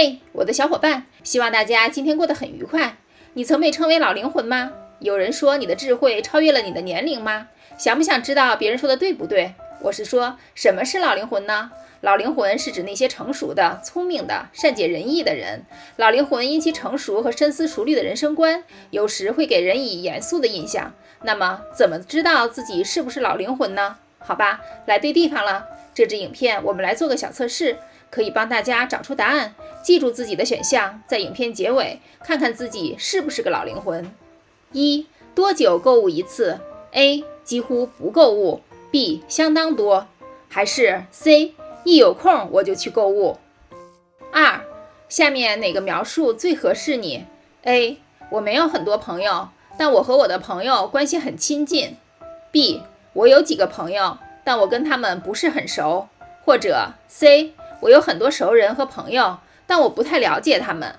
嘿，我的小伙伴，希望大家今天过得很愉快。你曾被称为老灵魂吗？有人说你的智慧超越了你的年龄吗？想不想知道别人说的对不对？我是说，什么是老灵魂呢？老灵魂是指那些成熟的、聪明的、善解人意的人。老灵魂因其成熟和深思熟虑的人生观，有时会给人以严肃的印象。那么，怎么知道自己是不是老灵魂呢？好吧，来对地方了。这支影片我们来做个小测试，可以帮大家找出答案，记住自己的选项，在影片结尾看看自己是不是个老灵魂。1. 多久购物一次？ A. 几乎不购物， B. 相当多，还是 C. 一有空我就去购物。2. 下面哪个描述最合适你？ A. 我没有很多朋友，但我和我的朋友关系很亲近。 B. 我有几个朋友，但我跟他们不是很熟。或者 C. 我有很多熟人和朋友，但我不太了解他们。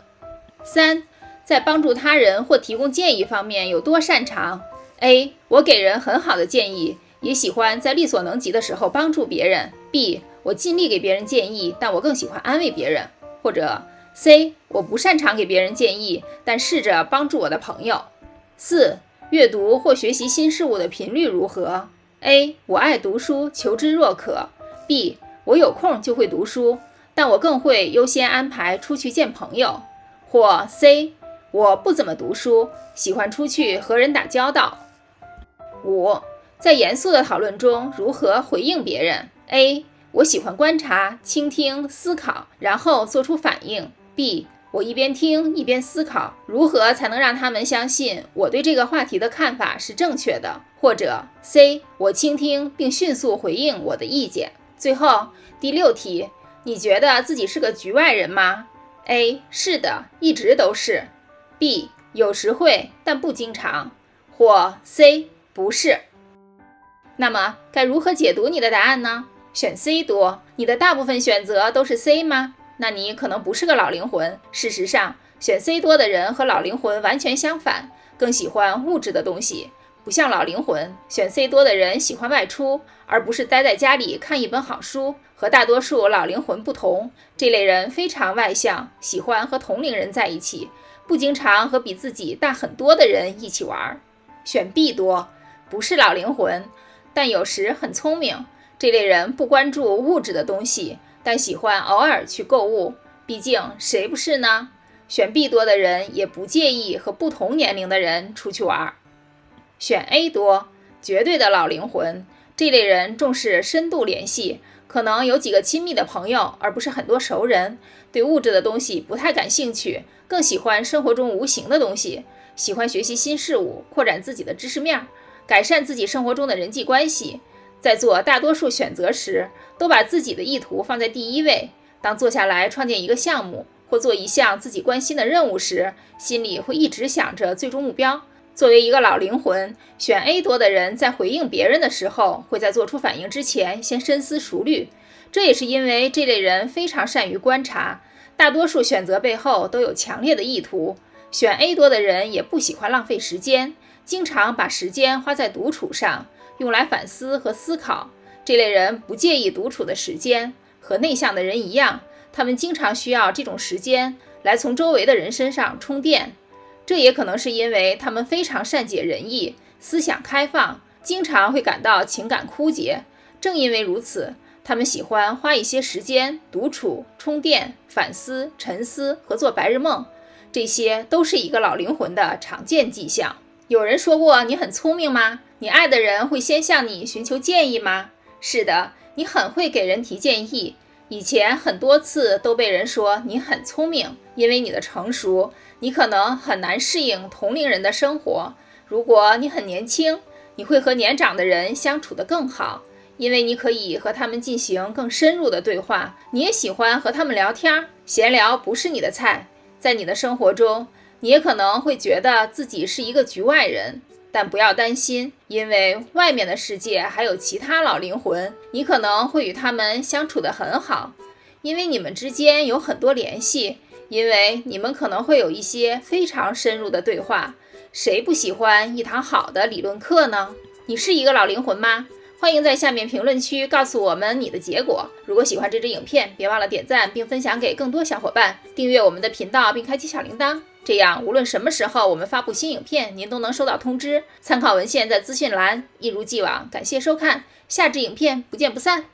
3. 在帮助他人或提供建议方面有多擅长？ A. 我给人很好的建议，也喜欢在力所能及的时候帮助别人。 B. 我尽力给别人建议，但我更喜欢安慰别人。或者 C. 我不擅长给别人建议，但试着帮助我的朋友。4. 阅读或学习新事物的频率如何？ A. 我爱读书，求知若渴。 B. 我有空就会读书，但我更会优先安排出去见朋友。或 C. 我不怎么读书，喜欢出去和人打交道。5. 在严肃的讨论中如何回应别人？ A. 我喜欢观察、倾听、思考，然后做出反应。 B. 我一边听一边思考，如何才能让他们相信我对这个话题的看法是正确的。或者 C. 我倾听并迅速回应我的意见。最后第6题，你觉得自己是个局外人吗？ A. 是的，一直都是。 B. 有时会，但不经常。或 C. 不是。那么该如何解读你的答案呢？选 C 多，你的大部分选择都是 C 吗？那你可能不是个老灵魂。事实上，选 C 多的人和老灵魂完全相反，更喜欢物质的东西。不像老灵魂，选 C 多的人喜欢外出，而不是待在家里看一本好书。和大多数老灵魂不同，这类人非常外向，喜欢和同龄人在一起，不经常和比自己大很多的人一起玩。选 B 多，不是老灵魂，但有时很聪明。这类人不关注物质的东西，但喜欢偶尔去购物。毕竟谁不是呢？选 B 多的人也不介意和不同年龄的人出去玩。选 A 多，绝对的老灵魂。这类人重视深度联系，可能有几个亲密的朋友，而不是很多熟人。对物质的东西不太感兴趣，更喜欢生活中无形的东西。喜欢学习新事物，扩展自己的知识面，改善自己生活中的人际关系。在做大多数选择时，都把自己的意图放在第一位。当坐下来创建一个项目，或做一项自己关心的任务时，心里会一直想着最终目标。作为一个老灵魂，选 A 多的人在回应别人的时候，会在做出反应之前先深思熟虑。这也是因为这类人非常善于观察，大多数选择背后都有强烈的意图。选 A 多的人也不喜欢浪费时间，经常把时间花在独处上，用来反思和思考。这类人不介意独处的时间，和内向的人一样，他们经常需要这种时间来从周围的人身上充电。这也可能是因为他们非常善解人意，思想开放，经常会感到情感枯竭。正因为如此，他们喜欢花一些时间独处、充电、反思、沉思和做白日梦。这些都是一个老灵魂的常见迹象。有人说过你很聪明吗？你爱的人会先向你寻求建议吗？是的，你很会给人提建议。以前很多次都被人说你很聪明，因为你的成熟，你可能很难适应同龄人的生活。如果你很年轻，你会和年长的人相处得更好，因为你可以和他们进行更深入的对话。你也喜欢和他们聊天，闲聊不是你的菜。在你的生活中，你也可能会觉得自己是一个局外人，但不要担心，因为外面的世界还有其他老灵魂，你可能会与他们相处得很好，因为你们之间有很多联系，因为你们可能会有一些非常深入的对话。谁不喜欢一堂好的理论课呢？你是一个老灵魂吗？欢迎在下面评论区告诉我们你的结果。如果喜欢这支影片，别忘了点赞并分享给更多小伙伴，订阅我们的频道并开启小铃铛，这样无论什么时候我们发布新影片，您都能收到通知。参考文献在资讯栏。一如既往，感谢收看，下支影片不见不散。